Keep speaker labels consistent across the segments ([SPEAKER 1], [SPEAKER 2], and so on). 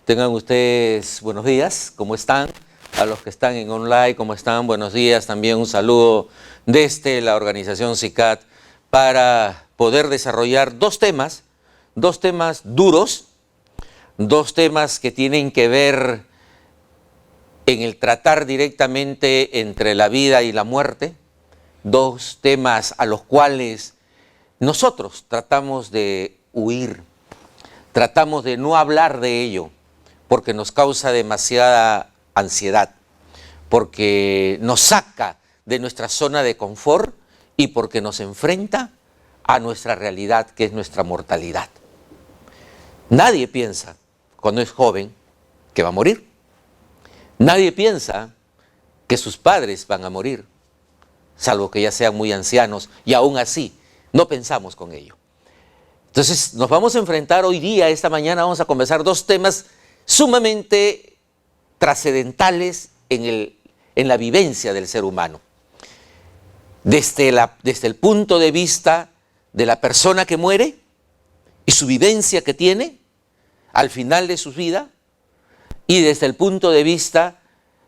[SPEAKER 1] Tengan ustedes buenos días, ¿cómo están? A los que están en online, ¿cómo están? Buenos días, también un saludo desde la organización CICAT para poder desarrollar dos temas duros, dos temas que tienen que ver en el tratar directamente entre la vida y la muerte, dos temas a los cuales nosotros tratamos de huir, tratamos de no hablar de ello, porque nos causa demasiada ansiedad, porque nos saca de nuestra zona de confort y porque nos enfrenta a nuestra realidad, que es nuestra mortalidad. Nadie piensa, cuando es joven, que va a morir. Nadie piensa que sus padres van a morir, salvo que ya sean muy ancianos, y aún así no pensamos con ello. Entonces nos vamos a enfrentar hoy día, esta mañana vamos a conversar dos temas sumamente trascendentales en la vivencia del ser humano. Desde el punto de vista de la persona que muere y su vivencia que tiene al final de su vida, y desde el punto de vista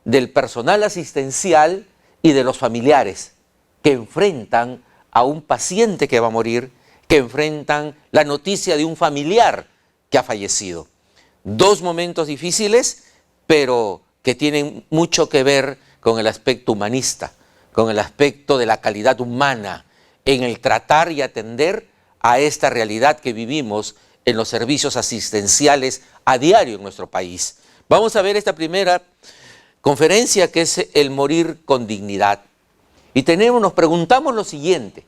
[SPEAKER 1] del personal asistencial y de los familiares que enfrentan a un paciente que va a morir, que enfrentan la noticia de un familiar que ha fallecido. Dos momentos difíciles, pero que tienen mucho que ver con el aspecto humanista, con el aspecto de la calidad humana, en el tratar y atender a esta realidad que vivimos en los servicios asistenciales a diario en nuestro país. Vamos a ver esta primera conferencia, que es el morir con dignidad. Y nos preguntamos lo siguiente: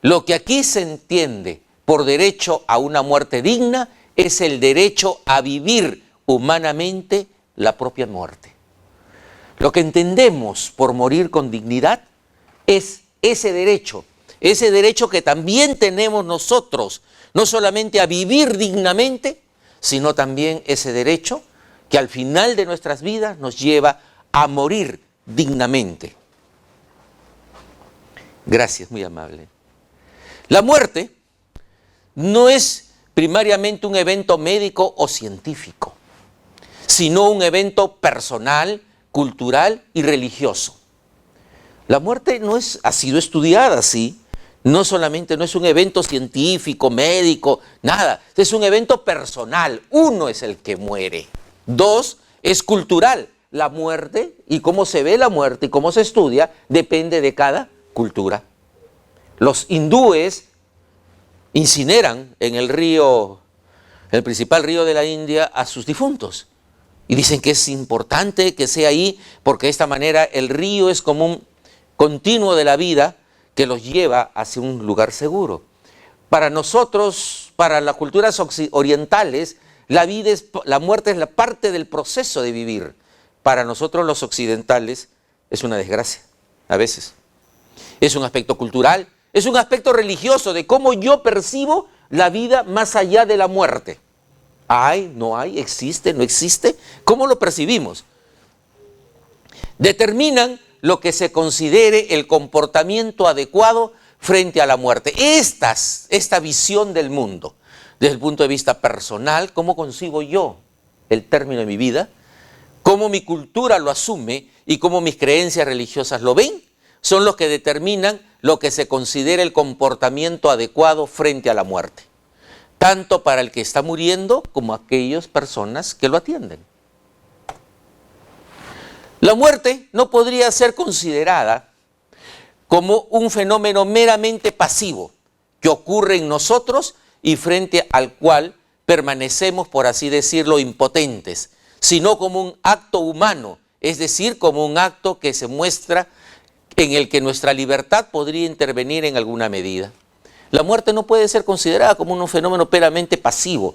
[SPEAKER 1] lo que aquí se entiende por derecho a una muerte digna es el derecho a vivir humanamente la propia muerte. Lo que entendemos por morir con dignidad es ese derecho que también tenemos nosotros, no solamente a vivir dignamente, sino también ese derecho que al final de nuestras vidas nos lleva a morir dignamente. Gracias, muy amable. La muerte no es primariamente un evento médico o científico, sino un evento personal, cultural y religioso. La muerte ha sido estudiada así, no solamente no es un evento científico, médico, nada, es un evento personal. Uno es el que muere. Dos, es cultural. La muerte y cómo se ve la muerte y cómo se estudia depende de cada cultura. Los hindúes incineran en el principal río de la India, a sus difuntos. Y dicen que es importante que sea ahí, porque de esta manera el río es como un continuo de la vida que los lleva hacia un lugar seguro. Para nosotros, para las culturas orientales, la muerte es la parte del proceso de vivir. Para nosotros los occidentales es una desgracia, a veces. Es un aspecto cultural, es un aspecto religioso de cómo yo percibo la vida más allá de la muerte. ¿Hay? ¿No hay? ¿Existe? ¿No existe? ¿Cómo lo percibimos? Determinan lo que se considere el comportamiento adecuado frente a la muerte. Esta visión del mundo, desde el punto de vista personal, ¿cómo concibo yo el término de mi vida? ¿Cómo mi cultura lo asume y cómo mis creencias religiosas lo ven? Son los que determinan lo que se considera el comportamiento adecuado frente a la muerte, tanto para el que está muriendo como aquellas personas que lo atienden. La muerte no podría ser considerada como un fenómeno meramente pasivo que ocurre en nosotros y frente al cual permanecemos, por así decirlo, impotentes, sino como un acto humano, es decir, como un acto que se muestra en el que nuestra libertad podría intervenir en alguna medida. La muerte no puede ser considerada como un fenómeno meramente pasivo,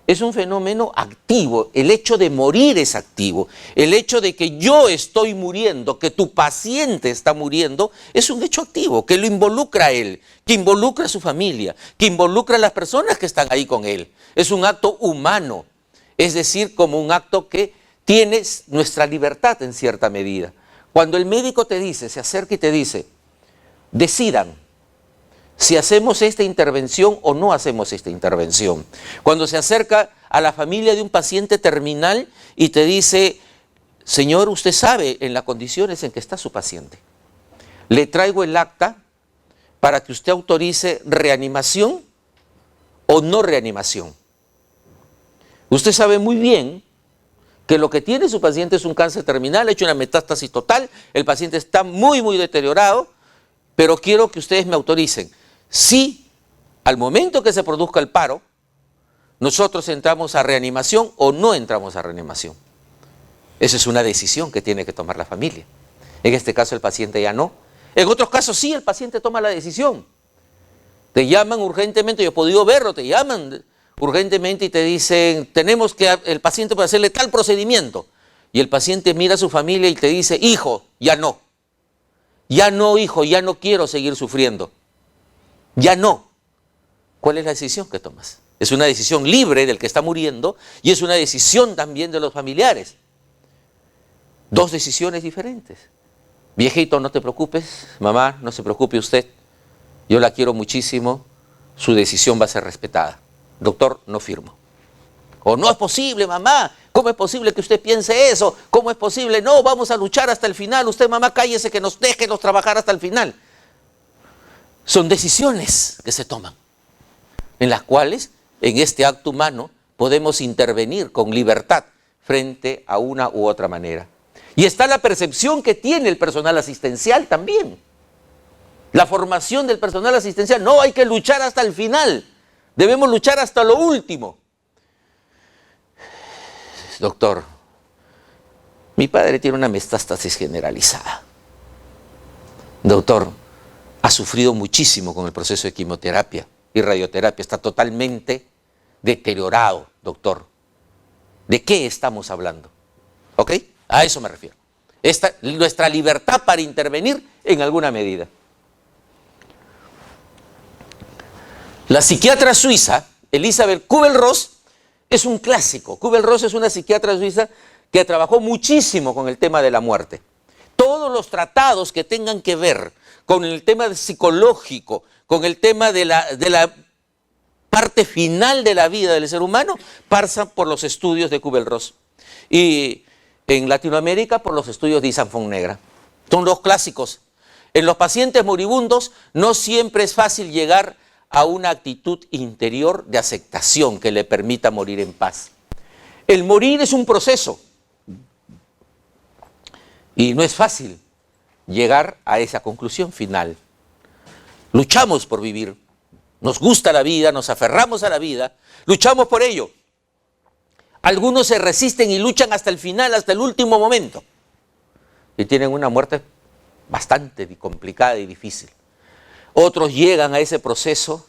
[SPEAKER 1] es un fenómeno activo. El hecho de morir es activo. El hecho de que yo estoy muriendo, que tu paciente está muriendo, es un hecho activo, que lo involucra a él, que involucra a su familia, que involucra a las personas que están ahí con él. Es un acto humano, es decir, como un acto que tiene nuestra libertad en cierta medida. Cuando el médico te dice, se acerca y te dice, decidan si hacemos esta intervención o no hacemos esta intervención. Cuando se acerca a la familia de un paciente terminal y te dice, señor, usted sabe en las condiciones en que está su paciente. Le traigo el acta para que usted autorice reanimación o no reanimación. Usted sabe muy bien que lo que tiene su paciente es un cáncer terminal, ha hecho una metástasis total, el paciente está muy, muy deteriorado, pero quiero que ustedes me autoricen. Si al momento que se produzca el paro, nosotros entramos a reanimación o no entramos a reanimación. Esa es una decisión que tiene que tomar la familia. En este caso el paciente ya no. En otros casos sí, el paciente toma la decisión. Te llaman urgentemente, yo he podido verlo, te llaman urgentemente y te dicen, tenemos que, el paciente puede hacerle tal procedimiento. Y el paciente mira a su familia y te dice, hijo, ya no. Ya no, hijo, ya no quiero seguir sufriendo. Ya no. ¿Cuál es la decisión que tomas? Es una decisión libre del que está muriendo y es una decisión también de los familiares. Dos decisiones diferentes. Viejito, no te preocupes, mamá, no se preocupe usted. Yo la quiero muchísimo, su decisión va a ser respetada. Doctor, no firmo. O no es posible, mamá, ¿cómo es posible que usted piense eso? ¿Cómo es posible? No, vamos a luchar hasta el final. Usted, mamá, cállese, que nos déjenos trabajar hasta el final. Son decisiones que se toman, en las cuales, en este acto humano, podemos intervenir con libertad frente a una u otra manera. Y está la percepción que tiene el personal asistencial también. La formación del personal asistencial. No, hay que luchar hasta el final. Debemos luchar hasta lo último. Doctor, mi padre tiene una metástasis generalizada. Doctor, ha sufrido muchísimo con el proceso de quimioterapia y radioterapia. Está totalmente deteriorado, doctor. ¿De qué estamos hablando? ¿Ok? A eso me refiero. Nuestra libertad para intervenir en alguna medida. La psiquiatra suiza, Elisabeth Kubler-Ross, es un clásico. Kubler-Ross es una psiquiatra suiza que trabajó muchísimo con el tema de la muerte. Todos los tratados que tengan que ver con el tema psicológico, con el tema de la parte final de la vida del ser humano, pasan por los estudios de Kubler-Ross. Y en Latinoamérica por los estudios de Isaac Fonnegra. Son los clásicos. En los pacientes moribundos no siempre es fácil llegar a una actitud interior de aceptación que le permita morir en paz. El morir es un proceso y no es fácil llegar a esa conclusión final. Luchamos por vivir, nos gusta la vida, nos aferramos a la vida, luchamos por ello. Algunos se resisten y luchan hasta el final, hasta el último momento. Y tienen una muerte bastante complicada y difícil. Otros llegan a ese proceso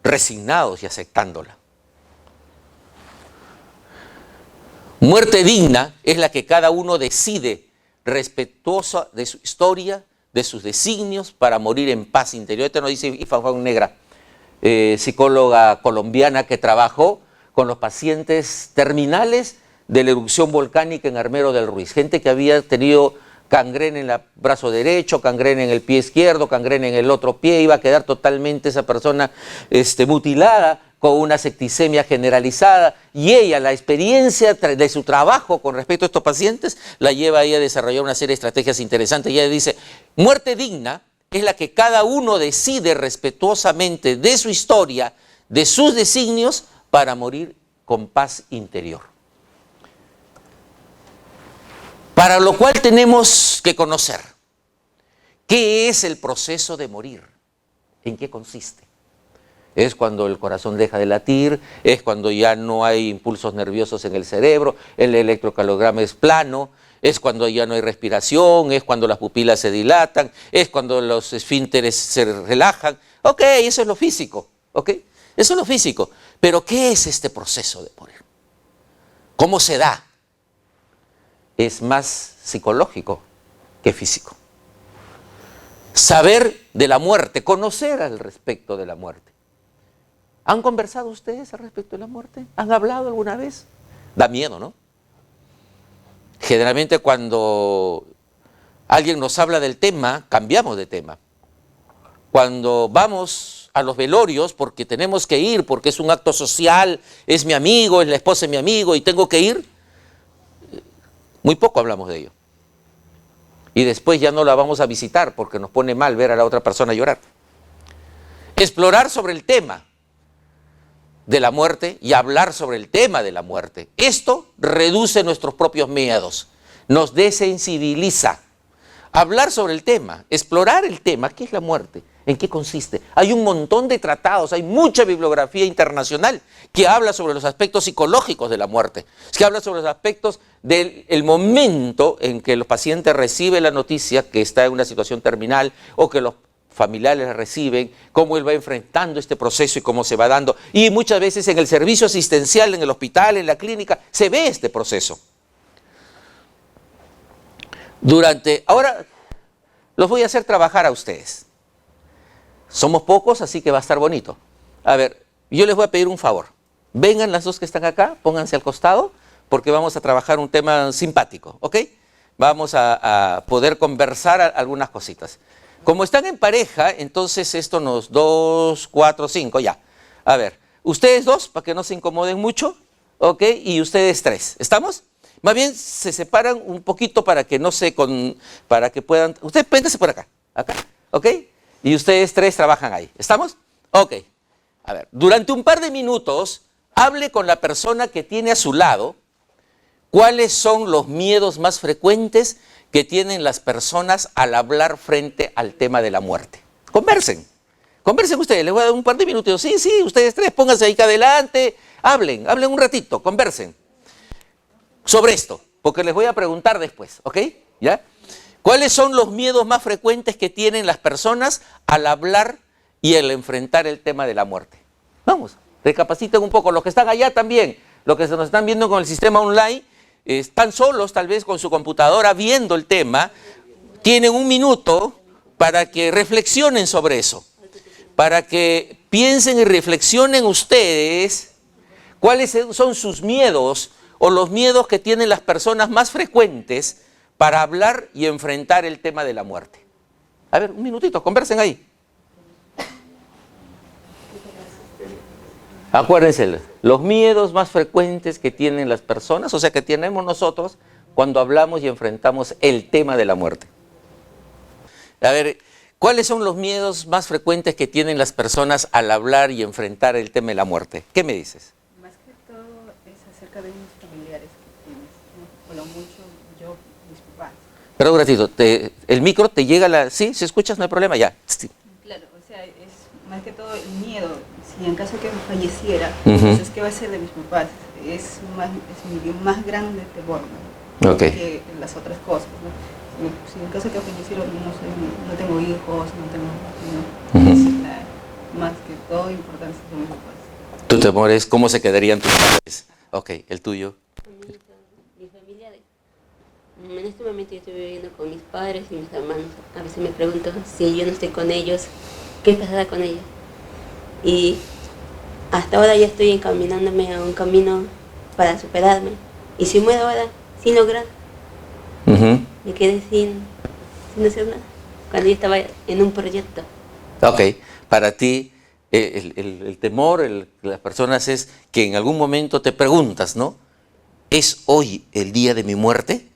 [SPEAKER 1] resignados y aceptándola. Muerte digna es la que cada uno decide, respetuosa de su historia, de sus designios, para morir en paz interior. Esto nos dice Ifa Fonnegra, psicóloga colombiana que trabajó con los pacientes terminales de la erupción volcánica en Armero del Ruiz. Gente que había tenido gangrena en el brazo derecho, gangrena en el pie izquierdo, gangrena en el otro pie, iba a quedar totalmente esa persona mutilada con una septicemia generalizada. Y ella, la experiencia de su trabajo con respecto a estos pacientes, la lleva a ella a desarrollar una serie de estrategias interesantes. Y ella dice, muerte digna es la que cada uno decide respetuosamente de su historia, de sus designios, para morir con paz interior. Para lo cual tenemos que conocer qué es el proceso de morir, en qué consiste. Es cuando el corazón deja de latir, es cuando ya no hay impulsos nerviosos en el cerebro, el electrocardiograma es plano, es cuando ya no hay respiración, es cuando las pupilas se dilatan, es cuando los esfínteres se relajan. Ok, eso es lo físico, ok. Eso es lo físico. Pero ¿qué es este proceso de morir? ¿Cómo se da? Es más psicológico que físico. Saber de la muerte, conocer al respecto de la muerte. ¿Han conversado ustedes al respecto de la muerte? ¿Han hablado alguna vez? Da miedo, ¿no? Generalmente cuando alguien nos habla del tema, cambiamos de tema. cuando vamos a los velorios porque tenemos que ir, porque es un acto social, es mi amigo, es la esposa de mi amigo y tengo que ir, muy poco hablamos de ello. Y después ya no la vamos a visitar porque nos pone mal ver a la otra persona llorar. Explorar sobre el tema de la muerte y hablar sobre el tema de la muerte. Esto reduce nuestros propios miedos, nos desensibiliza. Hablar sobre el tema, explorar el tema, ¿qué es la muerte? ¿En qué consiste? Hay un montón de tratados, hay mucha bibliografía internacional que habla sobre los aspectos psicológicos de la muerte, que habla sobre los aspectos del momento en que el paciente recibe la noticia que está en una situación terminal o que los familiares reciben, cómo él va enfrentando este proceso y cómo se va dando. Y muchas veces en el servicio asistencial, en el hospital, en la clínica, se ve este proceso. Ahora los voy a hacer trabajar a ustedes. Somos pocos, así que va a estar bonito. A ver, yo les voy a pedir un favor. Vengan las dos que están acá, pónganse al costado, porque vamos a trabajar un tema simpático, ¿ok? Vamos a poder conversar algunas cositas. Como están en pareja, entonces esto nos 2, 4, 5, ya. A ver, ustedes dos, para que no se incomoden mucho, ¿ok? Y ustedes 3, ¿estamos? Más bien se separan un poquito para que no se para que puedan. Ustedes vénganse por acá, ¿ok? Y ustedes 3 trabajan ahí. ¿Estamos? Ok. A ver, durante un par de minutos, hable con la persona que tiene a su lado cuáles son los miedos más frecuentes que tienen las personas al hablar frente al tema de la muerte. Conversen. Conversen ustedes. Les voy a dar un par de minutos. Sí, ustedes 3, pónganse ahí adelante. Hablen un ratito, conversen sobre esto, porque les voy a preguntar después, ¿ok? ¿Ya? ¿Cuáles son los miedos más frecuentes que tienen las personas al hablar y al enfrentar el tema de la muerte? Vamos, recapaciten un poco. Los que están allá también, los que se nos están viendo con el sistema online, están solos tal vez con su computadora viendo el tema, tienen un minuto para que reflexionen sobre eso, para que piensen y reflexionen ustedes cuáles son sus miedos o los miedos que tienen las personas más frecuentes para hablar y enfrentar el tema de la muerte. A ver, un minutito, conversen ahí. Acuérdense, los miedos más frecuentes que tienen las personas, o sea, que tenemos nosotros cuando hablamos y enfrentamos el tema de la muerte. A ver, ¿cuáles son los miedos más frecuentes que tienen las personas al hablar y enfrentar el tema de la muerte? ¿Qué me dices?
[SPEAKER 2] Más que todo es acerca de unos familiares que tienes, ¿no? Por lo mucho yo, mis papás.
[SPEAKER 1] Perdón un ratito, el micro te llega ¿sí? ¿Si escuchas no hay problema? Ya. Sí.
[SPEAKER 2] Claro, o sea, es más que todo el miedo. Si en caso que falleciera, entonces, ¿qué va a ser de mis papás? Es mi más grande temor, ¿no?
[SPEAKER 1] Okay.
[SPEAKER 2] Que las otras cosas, ¿no? Si en caso que falleciera, no tengo hijos, es más que todo importante son mis papás.
[SPEAKER 1] Tu temor es cómo se quedarían tus padres. Ok, ¿el tuyo?
[SPEAKER 3] Mi familia, en este momento yo estoy viviendo con mis padres y mis hermanos. A veces me pregunto si yo no estoy con ellos, ¿qué pasará con ellos? Y hasta ahora ya estoy encaminándome a un camino para superarme. Y si muero ahora, sin lograr, me quedé sin hacer nada. Cuando yo estaba en un proyecto.
[SPEAKER 1] Ok, para ti el temor de las personas es que en algún momento te preguntas, ¿no? ¿Es hoy el día de mi muerte?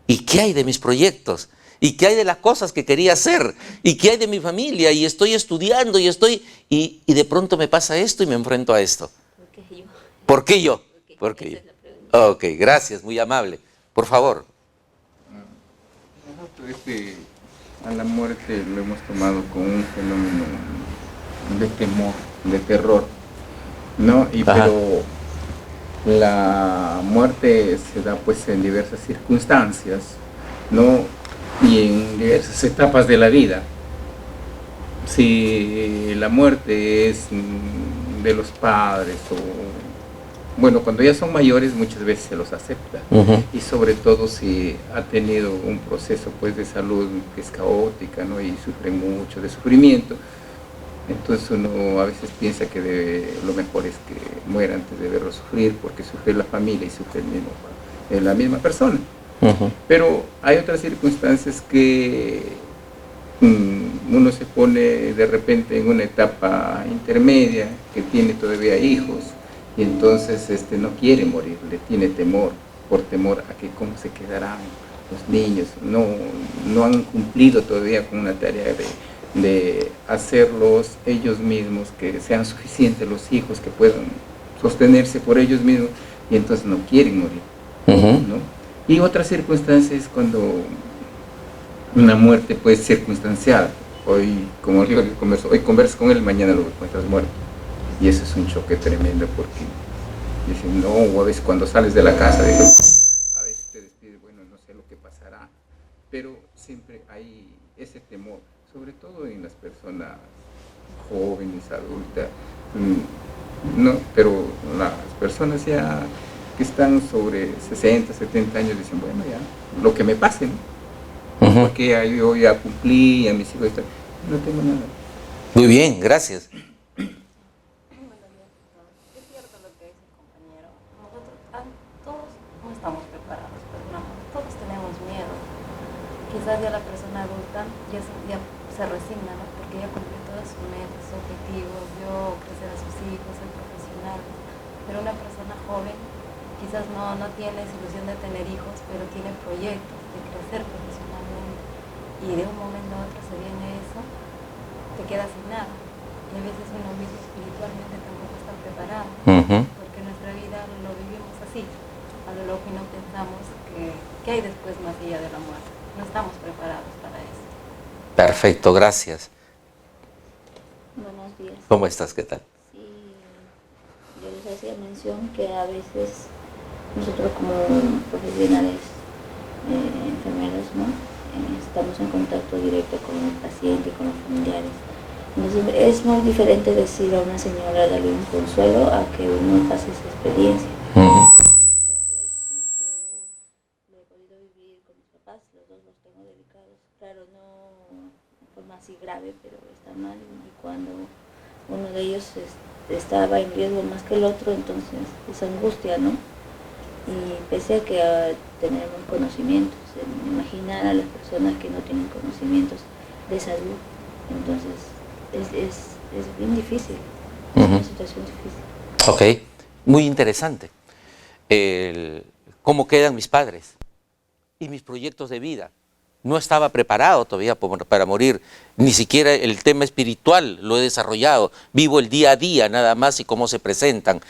[SPEAKER 1] ¿Y qué hay de mis proyectos? ¿Y qué hay de las cosas que quería hacer? ¿Y qué hay de mi familia? Y estoy estudiando y de pronto me pasa esto y me enfrento a esto.
[SPEAKER 3] ¿Por qué yo?
[SPEAKER 1] ¿Por qué yo? ¿Por qué yo?
[SPEAKER 3] Esa es la pregunta.
[SPEAKER 1] Ok, gracias, muy amable. Por favor.
[SPEAKER 4] Nosotros a la muerte lo hemos tomado como un fenómeno de temor, de terror, ¿no? Pero la muerte se da pues en diversas circunstancias, ¿no? Y en diversas etapas de la vida. Si la muerte es de los padres bueno, cuando ya son mayores muchas veces se los acepta, y sobre todo si ha tenido un proceso pues de salud que es caótica, ¿no? Y sufre mucho de sufrimiento, entonces uno a veces piensa que lo mejor es que muera antes de verlo sufrir, porque sufre la familia y sufre la misma persona. Pero hay otras circunstancias que uno se pone de repente en una etapa intermedia, que tiene todavía hijos, y entonces no quiere morir, le tiene temor, por temor a que cómo se quedarán los niños, no han cumplido todavía con una tarea de hacerlos ellos mismos, que sean suficientes los hijos, que puedan sostenerse por ellos mismos, y entonces no quieren morir, ¿no? Y otras circunstancias cuando una muerte puede ser circunstancial. Hoy, como hoy conversas con él, mañana lo encuentras muerto. Y eso es un choque tremendo, porque dicen, no, o a veces cuando sales de la casa, a veces te despides, bueno, no sé lo que pasará, pero siempre hay ese temor, sobre todo en las personas jóvenes, adultas, no, pero las personas ya que están sobre 60, 70 años dicen, bueno, ya, lo que me pase, ¿no? Porque yo ya cumplí, a mis hijos no tengo nada.
[SPEAKER 1] Muy bien, gracias.
[SPEAKER 5] Quizás ya la persona adulta ya se resigna, ¿no? Porque ya cumplió todas sus metas, sus objetivos, vio crecer a sus hijos, ser profesional. Pero una persona joven quizás no tiene esa ilusión de tener hijos, pero tiene proyectos de crecer profesionalmente. Y de un momento a otro se viene eso, te quedas sin nada. Y a veces uno mismo espiritualmente tampoco está preparado, porque nuestra vida lo vivimos así, a lo loco, y no pensamos que hay después más allá de la muerte. No estamos preparados para eso.
[SPEAKER 1] Perfecto, gracias.
[SPEAKER 3] Buenos días.
[SPEAKER 1] ¿Cómo estás? ¿Qué tal?
[SPEAKER 3] Sí, yo les hacía mención que a veces nosotros como profesionales, enfermeros, ¿no? Estamos en contacto directo con el paciente y con los familiares. Entonces es muy diferente decir a una señora darle un consuelo a que uno pase esa experiencia. Claro, no de forma así grave, pero está mal, y cuando uno de ellos estaba en riesgo más que el otro, entonces esa angustia, ¿no? Y pese a que tenemos conocimientos, imaginar a las personas que no tienen conocimientos de salud, entonces es bien difícil, es una situación difícil.
[SPEAKER 1] Ok, muy interesante. ¿Cómo quedan mis padres y mis proyectos de vida? No estaba preparado todavía para morir, ni siquiera el tema espiritual lo he desarrollado, vivo el día a día nada más y cómo se presentan,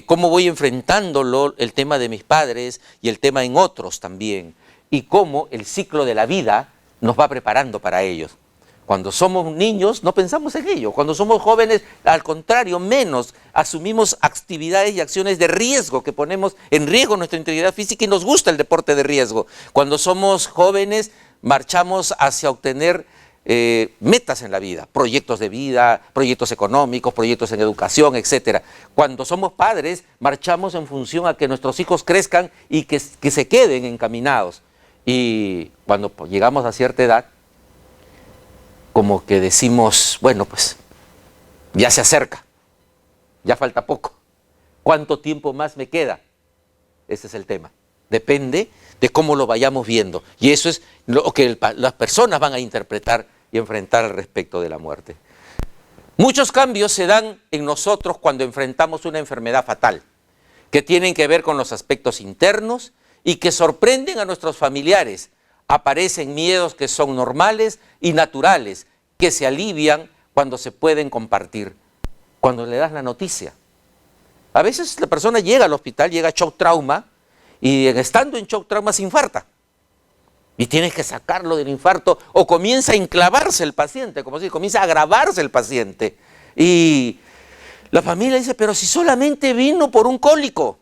[SPEAKER 1] cómo voy enfrentándolo, el tema de mis padres y el tema en otros también, y cómo el ciclo de la vida nos va preparando para ellos. Cuando somos niños no pensamos en ello, cuando somos jóvenes al contrario, menos asumimos actividades y acciones de riesgo que ponemos en riesgo nuestra integridad física y nos gusta el deporte de riesgo. Cuando somos jóvenes marchamos hacia obtener metas en la vida, proyectos de vida, proyectos económicos, proyectos en educación, etc. Cuando somos padres marchamos en función a que nuestros hijos crezcan y que se queden encaminados. Y cuando llegamos a cierta edad, como que decimos, bueno, pues ya se acerca, ya falta poco. ¿Cuánto tiempo más me queda? Ese es el tema. Depende de cómo lo vayamos viendo. Y eso es lo que las personas van a interpretar y enfrentar al respecto de la muerte. Muchos cambios se dan en nosotros cuando enfrentamos una enfermedad fatal, que tienen que ver con los aspectos internos y que sorprenden a nuestros familiares. Aparecen miedos que son normales y naturales, que se alivian cuando se pueden compartir, cuando le das la noticia. A veces la persona llega al hospital, llega a shock trauma, y estando en shock trauma se infarta. Y tienes que sacarlo del infarto, o comienza a enclavarse el paciente, como si comienza a agravarse el paciente. Y la familia dice, pero si solamente vino por un cólico.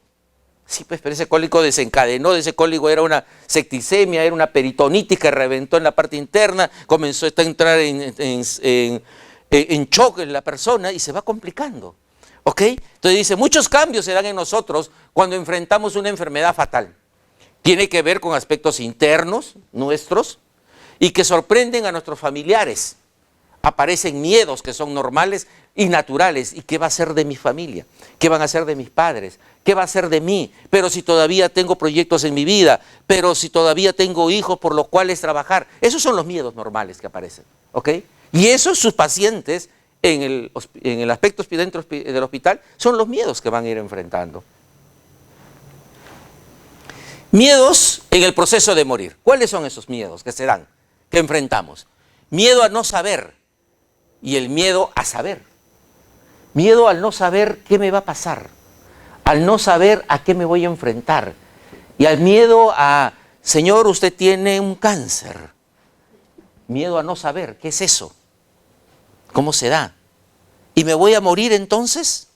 [SPEAKER 1] Sí, pues, pero ese cólico desencadenó, de ese cólico era una septicemia, era una peritonitis que reventó en la parte interna, comenzó a entrar en shock en la persona y se va complicando. ¿Ok? Entonces dice, muchos cambios se dan en nosotros cuando enfrentamos una enfermedad fatal. Tiene que ver con aspectos internos nuestros y que sorprenden a nuestros familiares. Aparecen miedos que son normales y naturales. ¿Y qué va a ser de mi familia? ¿Qué van a hacer de mis padres? ¿Qué va a ser de mí? Pero si todavía tengo proyectos en mi vida, pero si todavía tengo hijos por los cuales trabajar. Esos son los miedos normales que aparecen. ¿Ok? Y esos sus pacientes en el aspecto dentro del hospital son los miedos que van a ir enfrentando. Miedos en el proceso de morir. ¿Cuáles son esos miedos que se dan, que enfrentamos? Miedo a no saber y el miedo a saber. Miedo al no saber qué me va a pasar, al no saber a qué me voy a enfrentar y al miedo a, Señor, usted tiene un cáncer. Miedo a no saber, ¿qué es eso? ¿Cómo se da? ¿Y me voy a morir entonces?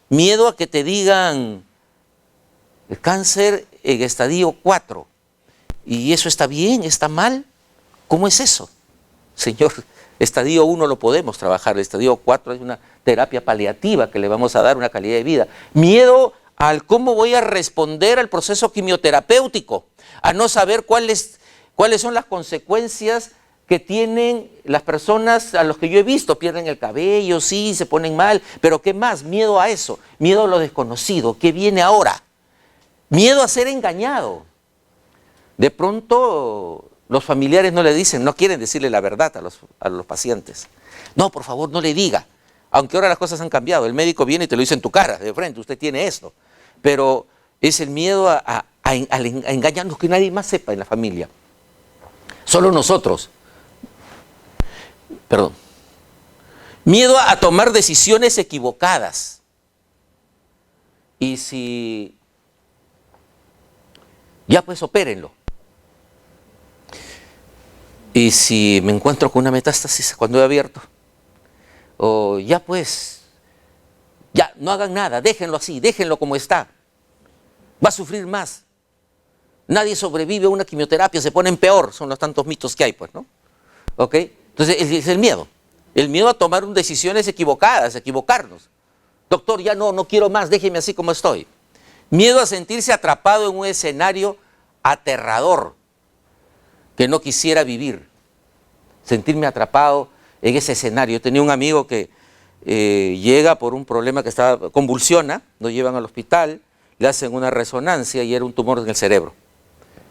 [SPEAKER 1] Miedo a que te digan el cáncer en estadio 4. ¿Y eso está bien? ¿Está mal? ¿Cómo es eso? Señor, estadio 1 lo podemos trabajar, el estadio 4 es una terapia paliativa que le vamos a dar una calidad de vida. Miedo al cómo voy a responder al proceso quimioterapéutico, a no saber cuáles son las consecuencias que tienen las personas a los que yo he visto. Pierden el cabello, sí, se ponen mal, pero ¿qué más? Miedo a eso, miedo a lo desconocido, ¿qué viene ahora? Miedo a ser engañado. De pronto los familiares no le dicen, no quieren decirle la verdad a los pacientes. No, por favor, no le diga. Aunque ahora las cosas han cambiado, el médico viene y te lo dice en tu cara, de frente, usted tiene esto. Pero es el miedo a engañarnos, que nadie más sepa en la familia. Solo nosotros. Perdón. Miedo a tomar decisiones equivocadas. Y si... ya pues opérenlo. Y si me encuentro con una metástasis cuando he abierto, o ya pues, ya no hagan nada, déjenlo así, déjenlo como está. Va a sufrir más. Nadie sobrevive a una quimioterapia, se ponen peor, son los tantos mitos que hay, pues, ¿no? ¿Ok? Entonces es el miedo a tomar decisiones equivocadas, equivocarnos. Doctor, ya no quiero más, déjeme así como estoy. Miedo a sentirse atrapado en un escenario aterrador que no quisiera vivir. Sentirme atrapado en ese escenario. Yo tenía un amigo que llega por un problema que convulsiona, lo llevan al hospital, le hacen una resonancia y era un tumor en el cerebro.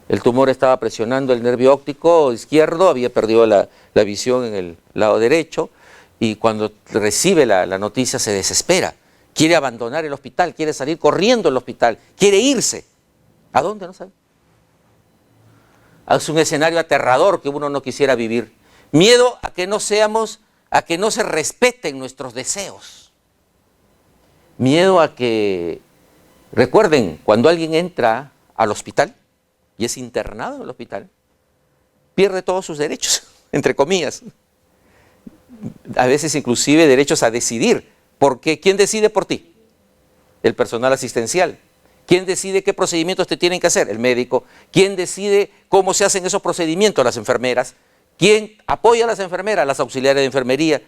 [SPEAKER 1] El tumor estaba presionando el nervio óptico izquierdo, había perdido la visión en el lado derecho y cuando recibe la noticia se desespera. Quiere abandonar el hospital, quiere salir corriendo del hospital, quiere irse. ¿A dónde? No sabe. Es un escenario aterrador que uno no quisiera vivir. Miedo a que no se respeten nuestros deseos. Miedo a que, recuerden, cuando alguien entra al hospital y es internado en el hospital, pierde todos sus derechos, entre comillas. A veces inclusive derechos a decidir. Porque ¿quién decide por ti? El personal asistencial. ¿Quién decide qué procedimientos te tienen que hacer? El médico. ¿Quién decide cómo se hacen esos procedimientos? Las enfermeras. ¿Quién apoya a las enfermeras? Las auxiliares de enfermería.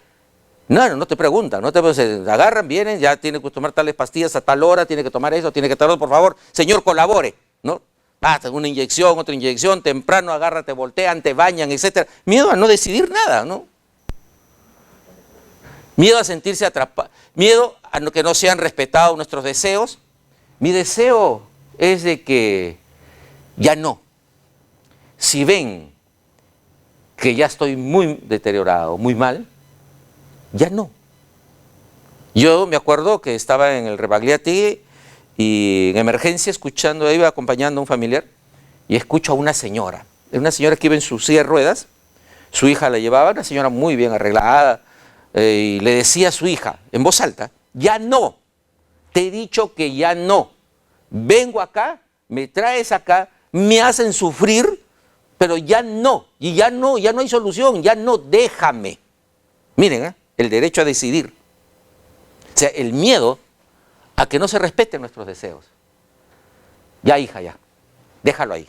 [SPEAKER 1] No te preguntan, se agarran, vienen, ya tiene que tomar tales pastillas a tal hora, tiene que tomar eso, tiene que tomar, por favor, señor, colabore, ¿no? Una inyección, otra inyección, temprano agarra, te voltean, te bañan, etc. Miedo a no decidir nada, ¿no? Miedo a sentirse atrapado, miedo a que no sean respetados nuestros deseos. Mi deseo es de que ya no. Si ven que ya estoy muy deteriorado, muy mal, ya no. Yo me acuerdo que estaba en el Rebagliati y en emergencia escuchando, iba acompañando a un familiar y escucho a una señora que iba en su silla de ruedas, su hija la llevaba, una señora muy bien arreglada, y le decía a su hija en voz alta, ya no, te he dicho que ya no, vengo acá, me traes acá, me hacen sufrir, pero ya no, y ya no hay solución, ya no, déjame. Miren, el derecho a decidir. O sea, el miedo a que no se respeten nuestros deseos. Ya, hija, ya, déjalo ahí.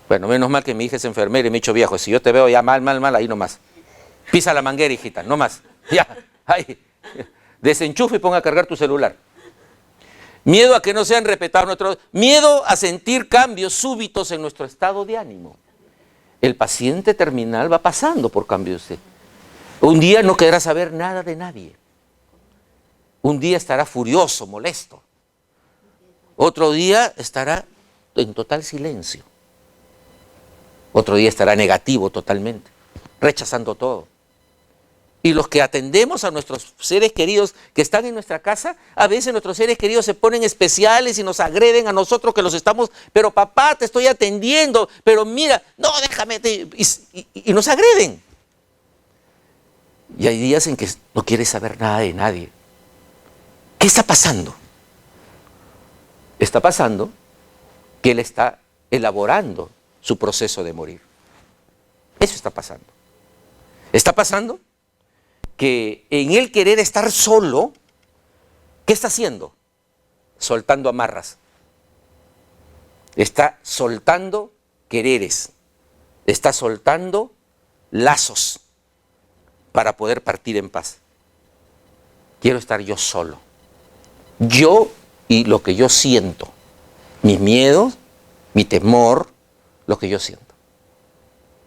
[SPEAKER 1] Bueno, menos mal que mi hija es enfermera y me he hecho viejo, si yo te veo ya mal, ahí nomás. Pisa la manguera, hijita, no más. Ya, ahí. Desenchufa y ponga a cargar tu celular. Miedo a que no sean respetados nuestros... Miedo a sentir cambios súbitos en nuestro estado de ánimo. El paciente terminal va pasando por cambios. Un día no querrá saber nada de nadie. Un día estará furioso, molesto. Otro día estará en total silencio. Otro día estará negativo totalmente. rechazando todo. Y los que atendemos a nuestros seres queridos que están en nuestra casa, a veces nuestros seres queridos se ponen especiales y nos agreden a nosotros que los estamos, pero papá, te estoy atendiendo, pero mira, no, déjame, y nos agreden. Y hay días en que no quieres saber nada de nadie. ¿Qué está pasando? Está pasando que él está elaborando su proceso de morir. Eso está pasando. Está pasando que en él querer estar solo, ¿qué está haciendo? Soltando amarras. Está soltando quereres. Está soltando lazos para poder partir en paz. Quiero estar yo solo. Yo y lo que yo siento. Mis miedos, mi temor, lo que yo siento.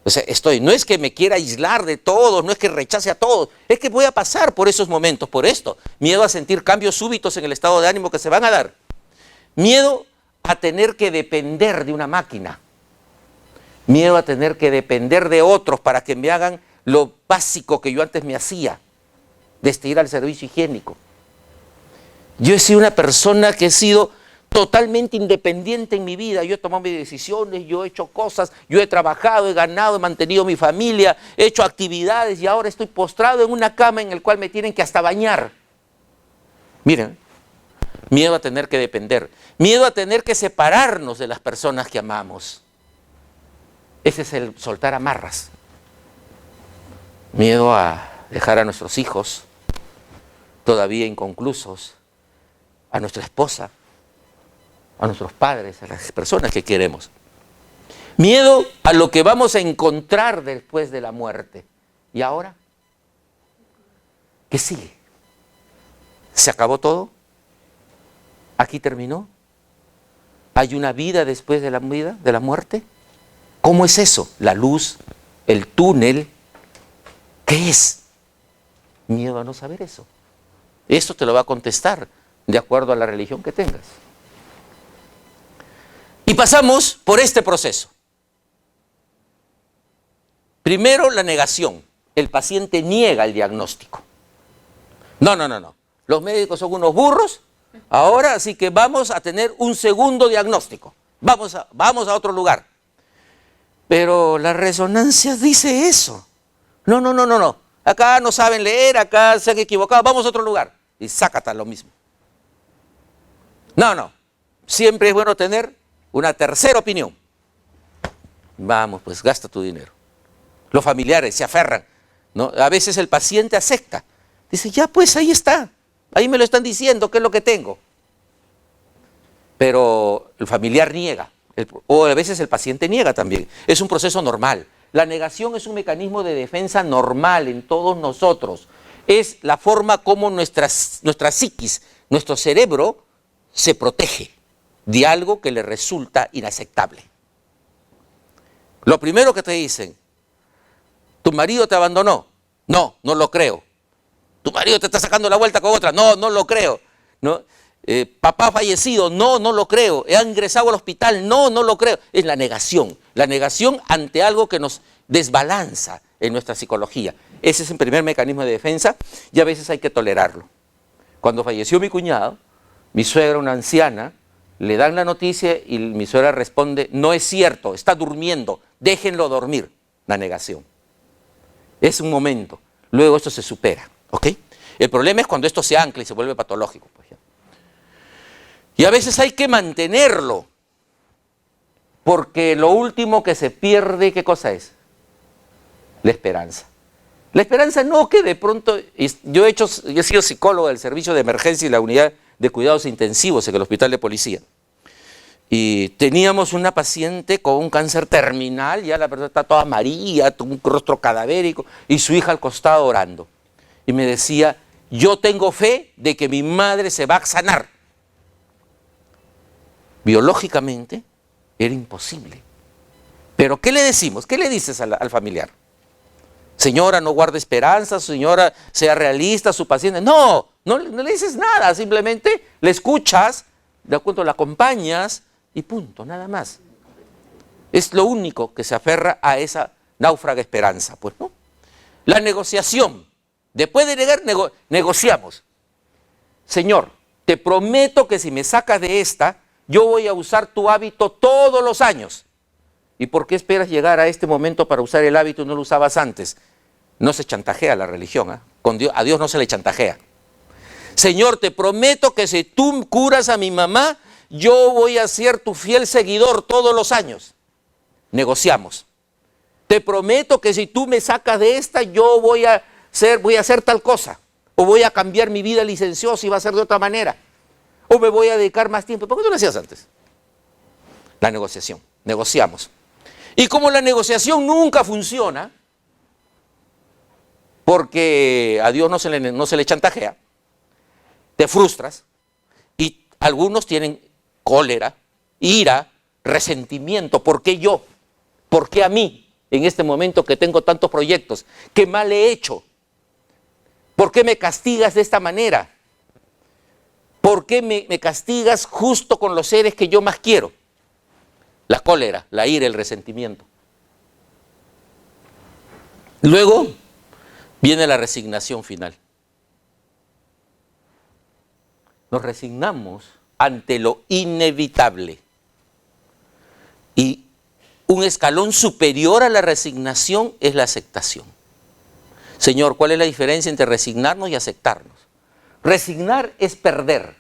[SPEAKER 1] O sea, no es que me quiera aislar de todos, no es que rechace a todos, es que voy a pasar por esos momentos, por esto. Miedo a sentir cambios súbitos en el estado de ánimo que se van a dar. Miedo a tener que depender de una máquina. Miedo a tener que depender de otros para que me hagan lo básico que yo antes me hacía, desde ir al servicio higiénico. Yo he sido una persona que he sido totalmente independiente en mi vida. Yo he tomado mis decisiones, yo he hecho cosas, yo he trabajado, he ganado, he mantenido mi familia, he hecho actividades y ahora estoy postrado en una cama en la cual me tienen que hasta bañar. Miren, miedo a tener que depender, miedo a tener que separarnos de las personas que amamos. Ese es el soltar amarras. Miedo a dejar a nuestros hijos todavía inconclusos, a nuestra esposa, a nuestros padres, a las personas que queremos. Miedo a lo que vamos a encontrar después de la muerte. ¿Y ahora? ¿Qué sigue? ¿Se acabó todo? ¿Aquí terminó? ¿Hay una vida después de la vida, de la muerte? ¿Cómo es eso? ¿La luz? ¿El túnel? ¿Qué es? Miedo a no saber eso. Esto te lo va a contestar de acuerdo a la religión que tengas. Y pasamos por este proceso. Primero, la negación. El paciente niega el diagnóstico. No. Los médicos son unos burros. Ahora sí que vamos a tener un segundo diagnóstico. Vamos a otro lugar. Pero la resonancia dice eso. No. Acá no saben leer, acá se han equivocado. Vamos a otro lugar. Y sácata lo mismo. No. Siempre es bueno tener una tercera opinión. Vamos, pues gasta tu dinero. Los familiares se aferran, ¿no? A veces el paciente acepta. Dice, ya pues ahí está. Ahí me lo están diciendo, ¿qué es lo que tengo? Pero el familiar niega. O a veces el paciente niega también. Es un proceso normal. La negación es un mecanismo de defensa normal en todos nosotros. Es la forma como nuestra psiquis, nuestro cerebro, se protege de algo que le resulta inaceptable. Lo primero que te dicen, ¿tu marido te abandonó? No lo creo. ¿Tu marido te está sacando la vuelta con otra? No lo creo. ¿No? Papá fallecido, no lo creo. He ingresado al hospital, no lo creo. Es la negación ante algo que nos desbalanza en nuestra psicología. Ese es el primer mecanismo de defensa y a veces hay que tolerarlo. Cuando falleció mi cuñado, mi suegra, una anciana, le dan la noticia y mi suegra responde, no es cierto, está durmiendo, déjenlo dormir. La negación. Es un momento, luego esto se supera, ¿ok? El problema es cuando esto se ancla y se vuelve patológico. Pues, ¿ya? Y a veces hay que mantenerlo, porque lo último que se pierde, ¿qué cosa es? La esperanza. La esperanza no que de pronto, yo he sido psicólogo del servicio de emergencia y la unidad de cuidados intensivos en el hospital de policía. Y teníamos una paciente con un cáncer terminal, ya la persona está toda amarilla, un rostro cadavérico, y su hija al costado orando. Y me decía, yo tengo fe de que mi madre se va a sanar. Biológicamente era imposible. Pero ¿qué le decimos? ¿Qué le dices al familiar? Señora, no guarde esperanza, señora, sea realista, su paciente. No le dices nada, simplemente le escuchas, de acuerdo, la acompañas y punto, nada más. Es lo único que se aferra a esa náufraga esperanza, pues, ¿no? La negociación. Después de negar, negociamos. Señor, te prometo que si me sacas de esta, yo voy a usar tu hábito todos los años. ¿Y por qué esperas llegar a este momento para usar el hábito y no lo usabas antes? No se chantajea la religión, ¿eh? A Dios no se le chantajea. Señor, te prometo que si tú curas a mi mamá, yo voy a ser tu fiel seguidor todos los años. Negociamos. Te prometo que si tú me sacas de esta, yo voy a hacer tal cosa. O voy a cambiar mi vida licenciosa y va a ser de otra manera. O me voy a dedicar más tiempo. ¿Por qué no lo hacías antes? La negociación. Negociamos. Y como la negociación nunca funciona, porque a Dios no se le chantajea, te frustras y algunos tienen cólera, ira, resentimiento. ¿Por qué yo? ¿Por qué a mí? En este momento que tengo tantos proyectos, ¿qué mal he hecho? ¿Por qué me castigas de esta manera? ¿Por qué me castigas justo con los seres que yo más quiero? La cólera, la ira, el resentimiento. Luego viene la resignación final. Nos resignamos ante lo inevitable. Y un escalón superior a la resignación es la aceptación. Señor, ¿cuál es la diferencia entre resignarnos y aceptarnos? Resignar es perder.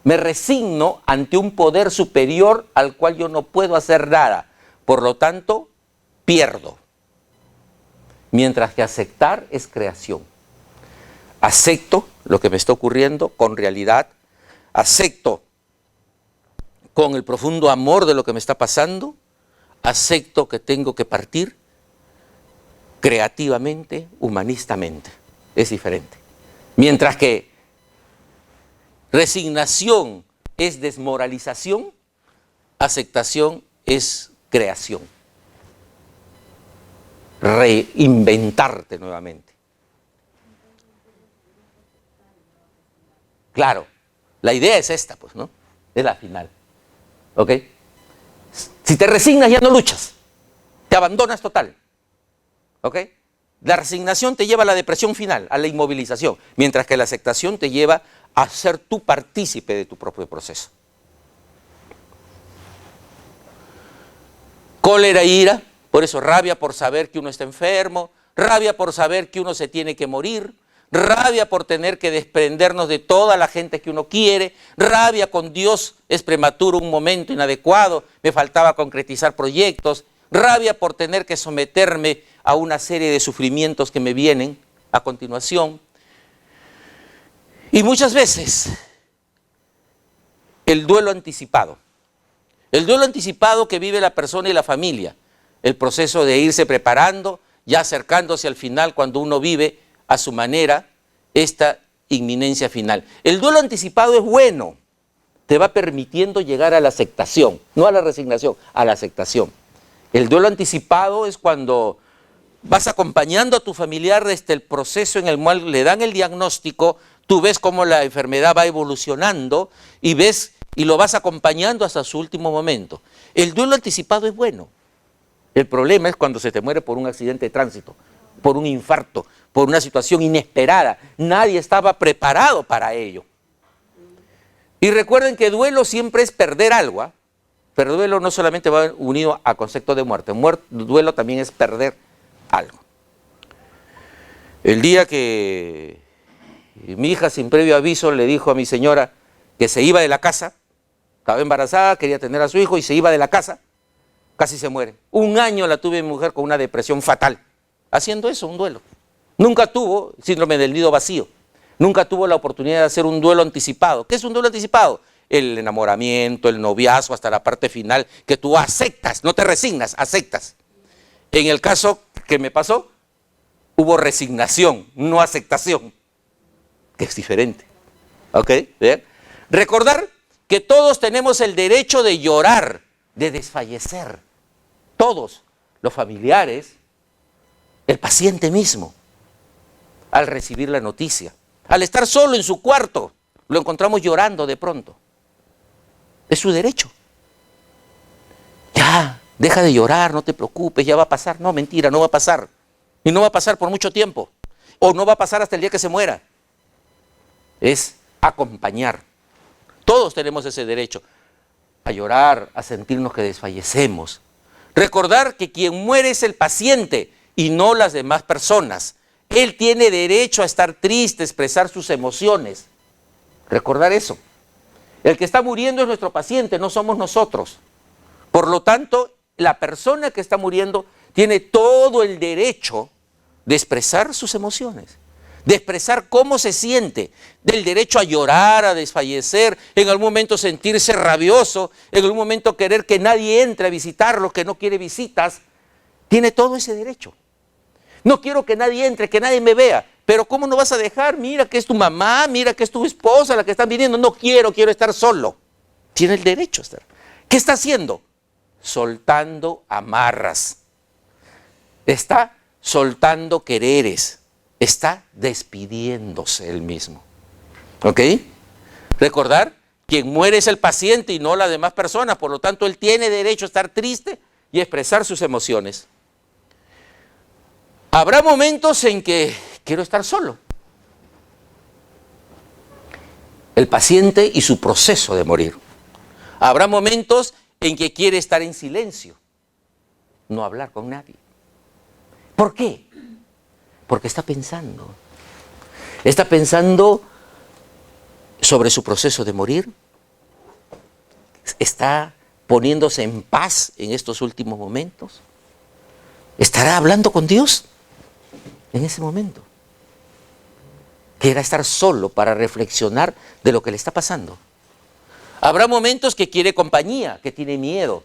[SPEAKER 1] Me resigno ante un poder superior al cual yo no puedo hacer nada. Por lo tanto, pierdo. Mientras que aceptar es creación. Acepto lo que me está ocurriendo con realidad. Acepto con el profundo amor de lo que me está pasando. Acepto que tengo que partir creativamente, humanistamente. Es diferente. Mientras que resignación es desmoralización, aceptación es creación. Reinventarte nuevamente. Claro, la idea es esta, pues, ¿no? Es la final. ¿Ok? Si te resignas ya no luchas, te abandonas total. ¿Ok? La resignación te lleva a la depresión final, a la inmovilización, mientras que la aceptación te lleva a ser tú partícipe de tu propio proceso. Cólera e ira, por eso rabia por saber que uno está enfermo, rabia por saber que uno se tiene que morir, rabia por tener que desprendernos de toda la gente que uno quiere, rabia con Dios, es prematuro, un momento inadecuado, me faltaba concretizar proyectos, rabia por tener que someterme a una serie de sufrimientos que me vienen a continuación. Y muchas veces el duelo anticipado que vive la persona y la familia, el proceso de irse preparando, ya acercándose al final cuando uno vive a su manera esta inminencia final. El duelo anticipado es bueno, te va permitiendo llegar a la aceptación, no a la resignación, a la aceptación. El duelo anticipado es cuando vas acompañando a tu familiar desde el proceso en el cual le dan el diagnóstico, tú ves cómo la enfermedad va evolucionando y ves y lo vas acompañando hasta su último momento. El duelo anticipado es bueno. El problema es cuando se te muere por un accidente de tránsito, por un infarto, por una situación inesperada. Nadie estaba preparado para ello. Y recuerden que duelo siempre es perder algo, ¿eh? Pero duelo no solamente va unido a concepto de muerte. Duelo también es perder algo. El día que mi hija sin previo aviso le dijo a mi señora que se iba de la casa, estaba embarazada, quería tener a su hijo y se iba de la casa, casi se muere. 1 año la tuve mi mujer con una depresión fatal, haciendo eso, un duelo. Nunca tuvo síndrome del nido vacío, nunca tuvo la oportunidad de hacer un duelo anticipado. ¿Qué es un duelo anticipado? El enamoramiento, el noviazgo, hasta la parte final, que tú aceptas, no te resignas, aceptas. En el caso que me pasó, hubo resignación, no aceptación, que es diferente. ¿Ok? ¿Bien? Recordar que todos tenemos el derecho de llorar, de desfallecer. Todos, los familiares, el paciente mismo, al recibir la noticia. Al estar solo en su cuarto, lo encontramos llorando de pronto. Es su derecho. Ya, deja de llorar, no te preocupes, ya va a pasar. No, mentira, no va a pasar. Y no va a pasar por mucho tiempo. O no va a pasar hasta el día que se muera. Es acompañar. Todos tenemos ese derecho. A llorar, a sentirnos que desfallecemos. Recordar que quien muere es el paciente y no las demás personas. Él tiene derecho a estar triste, a expresar sus emociones. Recordar eso. El que está muriendo es nuestro paciente, no somos nosotros. Por lo tanto, la persona que está muriendo tiene todo el derecho de expresar sus emociones, de expresar cómo se siente, del derecho a llorar, a desfallecer, en algún momento sentirse rabioso, en algún momento querer que nadie entre a visitarlo, que no quiere visitas. Tiene todo ese derecho. No quiero que nadie entre, que nadie me vea. Pero ¿cómo no vas a dejar? Mira que es tu mamá, mira que es tu esposa la que están viniendo. No quiero estar solo. Tiene el derecho a estar. ¿Qué está haciendo? Soltando amarras. Está soltando quereres. Está despidiéndose él mismo. ¿Ok? Recordar, quien muere es el paciente y no las demás personas. Por lo tanto, él tiene derecho a estar triste y expresar sus emociones. Habrá momentos en que quiero estar solo. El paciente y su proceso de morir. Habrá momentos en que quiere estar en silencio, no hablar con nadie. ¿Por qué? Porque está pensando. Está pensando sobre su proceso de morir. Está poniéndose en paz en estos últimos momentos. ¿Estará hablando con Dios en ese momento? Quiera estar solo para reflexionar de lo que le está pasando. Habrá momentos que quiere compañía, que tiene miedo.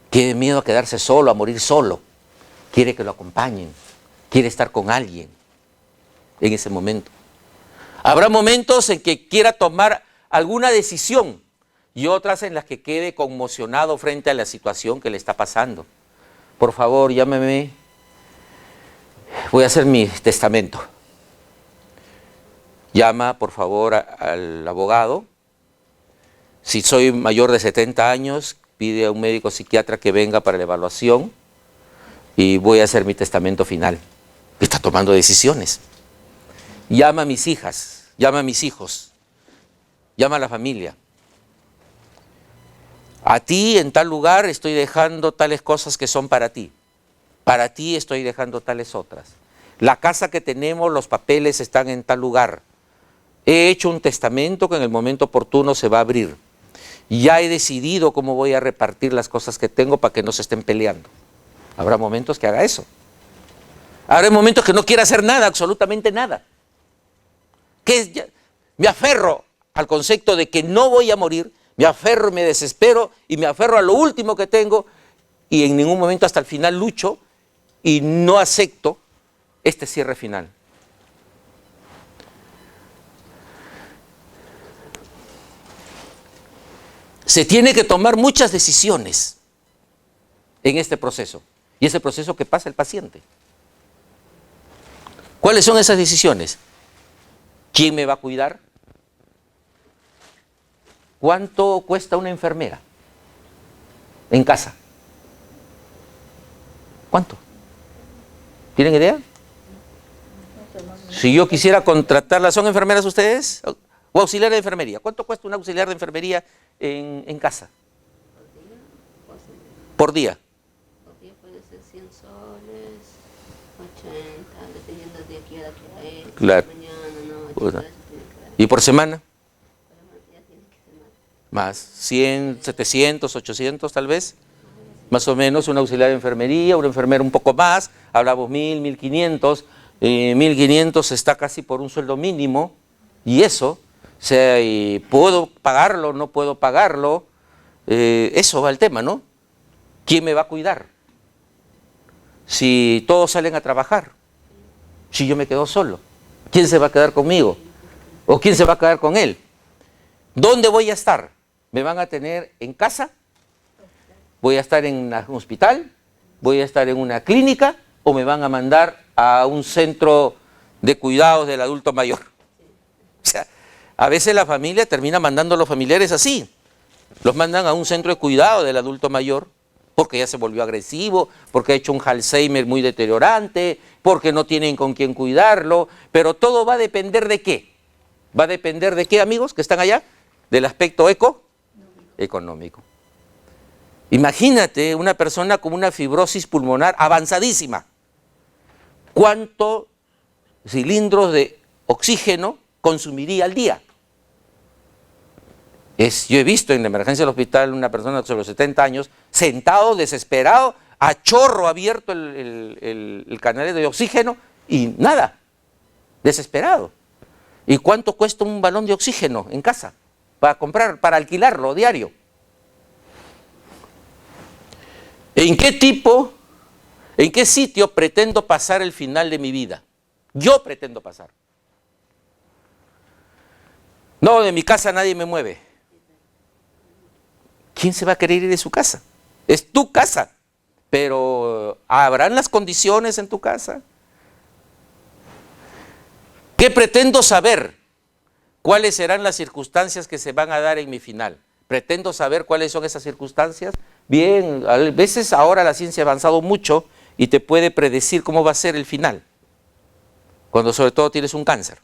[SPEAKER 1] Tiene miedo a quedarse solo, a morir solo. Quiere que lo acompañen. Quiere estar con alguien en ese momento. Habrá momentos en que quiera tomar alguna decisión y otras en las que quede conmocionado frente a la situación que le está pasando. Por favor, llámeme. Voy a hacer mi testamento. Llama, por favor, al abogado. Si soy mayor de 70 años, pide a un médico psiquiatra que venga para la evaluación y voy a hacer mi testamento final. Está tomando decisiones. Llama a mis hijas, llama a mis hijos, llama a la familia. A ti en tal lugar estoy dejando tales cosas que son para ti. Para ti estoy dejando tales otras. La casa que tenemos, los papeles están en tal lugar. He hecho un testamento que en el momento oportuno se va a abrir. Ya he decidido cómo voy a repartir las cosas que tengo para que no se estén peleando. Habrá momentos que haga eso. Habrá momentos que no quiera hacer nada, absolutamente nada. Me aferro al concepto de que no voy a morir, me aferro, me desespero y me aferro a lo último que tengo y en ningún momento hasta el final lucho y no acepto este cierre final. Se tiene que tomar muchas decisiones en este proceso. Y ese proceso que pasa el paciente. ¿Cuáles son esas decisiones? ¿Quién me va a cuidar? ¿Cuánto cuesta una enfermera en casa? ¿Cuánto? ¿Tienen idea? Si yo quisiera contratarla, ¿son enfermeras ustedes? ¿O auxiliar de enfermería? ¿Cuánto cuesta un auxiliar de enfermería en casa? Por día.
[SPEAKER 3] Por día puede ser 100 soles, 80, dependiendo de qué hora que es.
[SPEAKER 1] Claro.
[SPEAKER 3] Mañana, noche,
[SPEAKER 1] Bueno.
[SPEAKER 3] todo eso tiene que ver.
[SPEAKER 1] ¿Y por semana?
[SPEAKER 3] Pero ya tiene que ser
[SPEAKER 1] Más
[SPEAKER 3] más.
[SPEAKER 1] 100, 700, 800 tal vez. Más o menos un auxiliar de enfermería, un enfermero un poco más. Hablamos 1000, 1500. 1500 está casi por un sueldo mínimo. Y eso, o sea, y ¿puedo pagarlo? ¿No puedo pagarlo? Eso va el tema, ¿no? ¿Quién me va a cuidar? Si todos salen a trabajar, si yo me quedo solo, ¿quién se va a quedar conmigo? ¿O quién se va a quedar con él? ¿Dónde voy a estar? ¿Me van a tener en casa? ¿Voy a estar en un hospital? ¿Voy a estar en una clínica? ¿O me van a mandar a un centro de cuidados del adulto mayor? O sea, a veces la familia termina mandando a los familiares así. Los mandan a un centro de cuidado del adulto mayor porque ya se volvió agresivo, porque ha hecho un Alzheimer muy deteriorante, porque no tienen con quién cuidarlo, pero todo va a depender de qué. ¿Va a depender de qué, amigos, que están allá? Del aspecto económico. Imagínate una persona con una fibrosis pulmonar avanzadísima. ¿Cuántos cilindros de oxígeno consumiría al día? Yo he visto en la emergencia del hospital una persona sobre los 70 años, sentado, desesperado, a chorro abierto el canal de oxígeno y nada, desesperado. ¿Y cuánto cuesta un balón de oxígeno en casa? Para comprar, para alquilarlo diario. ¿En qué sitio pretendo pasar el final de mi vida? Yo pretendo pasar. No, de mi casa nadie me mueve. ¿Quién se va a querer ir de su casa? Es tu casa, pero ¿habrán las condiciones en tu casa? ¿Qué pretendo saber? ¿Cuáles serán las circunstancias que se van a dar en mi final? ¿Pretendo saber cuáles son esas circunstancias? Bien, a veces ahora la ciencia ha avanzado mucho y te puede predecir cómo va a ser el final, cuando sobre todo tienes un cáncer.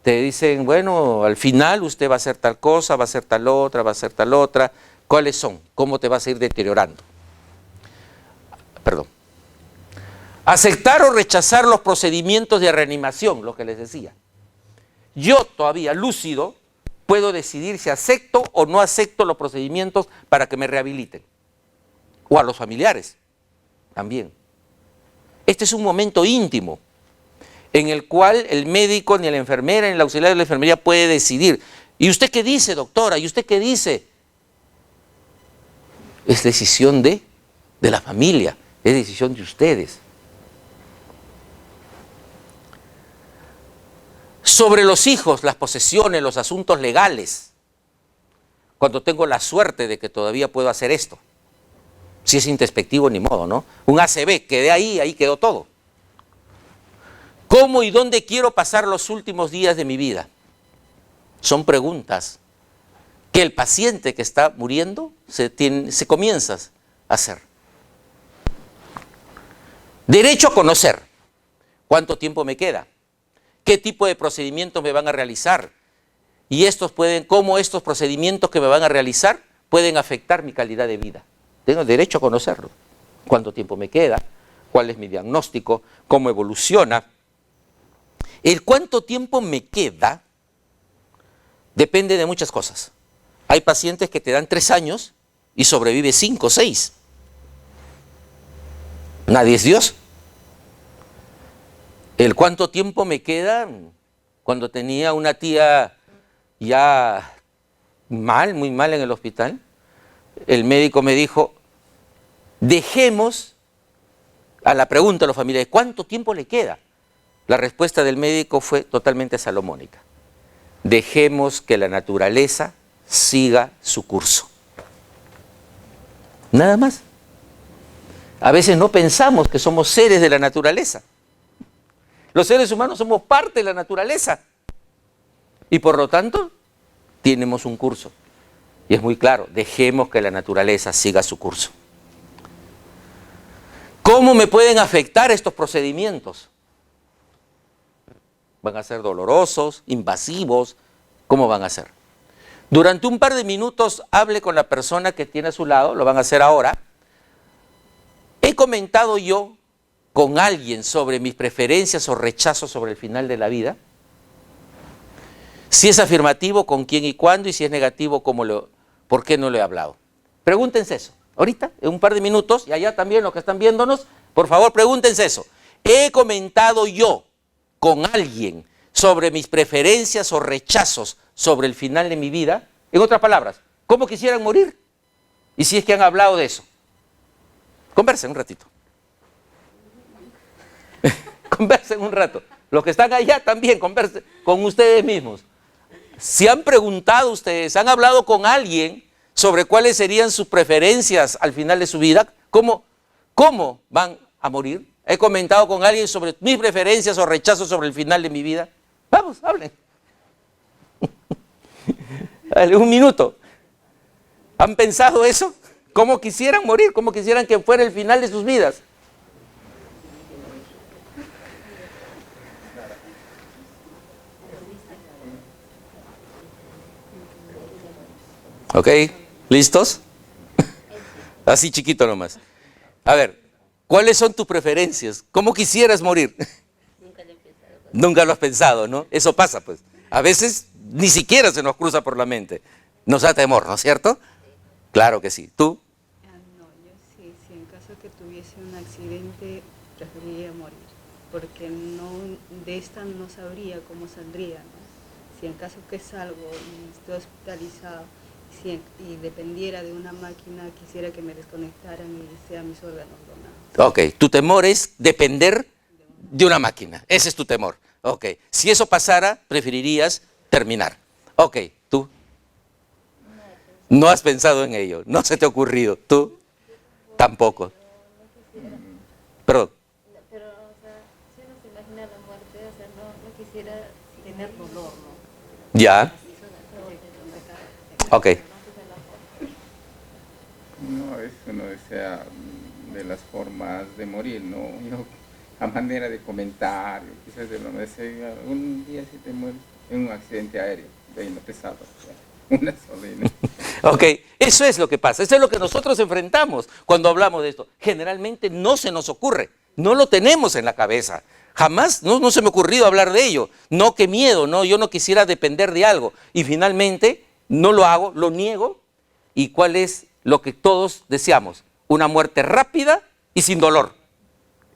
[SPEAKER 1] Te dicen, bueno, al final usted va a hacer tal cosa, va a hacer tal otra, va a hacer tal otra. ¿Cuáles son? ¿Cómo te vas a ir deteriorando? Perdón. Aceptar o rechazar los procedimientos de reanimación, lo que les decía. Yo todavía lúcido puedo decidir si acepto o no acepto los procedimientos para que me rehabiliten. O a los familiares también. Este es un momento íntimo en el cual el médico, ni la enfermera, ni el auxiliar de la enfermería puede decidir. ¿Y usted qué dice, doctora? ¿Y usted qué dice? Es decisión de la familia, es decisión de ustedes. Sobre los hijos, las posesiones, los asuntos legales, cuando tengo la suerte de que todavía puedo hacer esto. Si es introspectivo, ni modo, ¿no? Un ACV, quedé ahí quedó todo. ¿Cómo y dónde quiero pasar los últimos días de mi vida? Son preguntas que el paciente que está muriendo se comienza a hacer. Derecho a conocer. ¿Cuánto tiempo me queda? ¿Qué tipo de procedimientos me van a realizar? Y cómo estos procedimientos que me van a realizar pueden afectar mi calidad de vida. Tengo derecho a conocerlo. ¿Cuánto tiempo me queda? ¿Cuál es mi diagnóstico? ¿Cómo evoluciona? El cuánto tiempo me queda depende de muchas cosas. Hay pacientes que te dan 3 años y sobrevive 5 o 6. Nadie es Dios. El cuánto tiempo me queda, cuando tenía una tía ya muy mal en el hospital, el médico me dijo, dejemos a la pregunta a los familiares, ¿cuánto tiempo le queda? La respuesta del médico fue totalmente salomónica. Dejemos que la naturaleza siga su curso. Nada más. A veces no pensamos que somos seres de la naturaleza. Los seres humanos somos parte de la naturaleza. Y por lo tanto, tenemos un curso. Y es muy claro, dejemos que la naturaleza siga su curso. ¿Cómo me pueden afectar estos procedimientos? ¿Van a ser dolorosos, invasivos? ¿Cómo van a ser? Durante un par de minutos hable con la persona que tiene a su lado, lo van a hacer ahora. ¿He comentado yo con alguien sobre mis preferencias o rechazos sobre el final de la vida? Si es afirmativo, ¿con quién y cuándo? Y si es negativo, ¿por qué no lo he hablado? Pregúntense eso. Ahorita, en un par de minutos, y allá también los que están viéndonos, por favor, pregúntense eso. ¿He comentado yo con alguien sobre mis preferencias o rechazos sobre el final de mi vida? En otras palabras, ¿cómo quisieran morir? Y si es que han hablado de eso. Conversen un ratito. Conversen un rato. Los que están allá también, conversen con ustedes mismos. Si han preguntado ustedes, han hablado con alguien sobre cuáles serían sus preferencias al final de su vida, ¿cómo van a morir? He comentado con alguien sobre mis preferencias o rechazos sobre el final de mi vida. Vamos, hablen. Dale, un minuto. ¿Han pensado eso? ¿Cómo quisieran morir? ¿Cómo quisieran que fuera el final de sus vidas? ¿Ok? ¿Listos? Así chiquito nomás. A ver, ¿cuáles son tus preferencias? ¿Cómo quisieras morir?
[SPEAKER 3] Nunca lo he pensado.
[SPEAKER 1] Nunca lo has pensado, ¿no? Eso pasa, pues. A veces ni siquiera se nos cruza por la mente. Nos da temor, ¿no es cierto? Claro que sí. ¿Tú?
[SPEAKER 2] No, yo sí, si en caso que tuviese un accidente, preferiría morir, porque no, de esta no sabría cómo saldría, ¿no? Si en caso que salgo y estoy hospitalizado, y dependiera de una máquina, quisiera que me desconectaran y sean mis órganos donados.
[SPEAKER 1] Ok, tu temor es depender de una máquina. Ese es tu temor. Ok, si eso pasara, preferirías terminar. Ok, ¿tú? No has pensado en ello, no se te ha ocurrido. ¿Tú? Tampoco. Perdón.
[SPEAKER 5] Pero, o sea, si uno se imagina la muerte, o sea, no quisiera
[SPEAKER 2] Tener dolor, ¿no?
[SPEAKER 1] Ya. Ok.
[SPEAKER 4] No, eso no sea de las formas de morir, ¿no? Yo, a manera de comentar, quizás de broma, decir, un día si te mueres en un accidente aéreo, de ahí no pesado, una sola y no.
[SPEAKER 1] Ok, eso es lo que pasa, eso es lo que nosotros enfrentamos cuando hablamos de esto. Generalmente no se nos ocurre, no lo tenemos en la cabeza. Jamás, no se me ha ocurrido hablar de ello. No, qué miedo, no, yo no quisiera depender de algo. Y finalmente no lo hago, lo niego. ¿Y cuál es lo que todos deseamos? Una muerte rápida y sin dolor.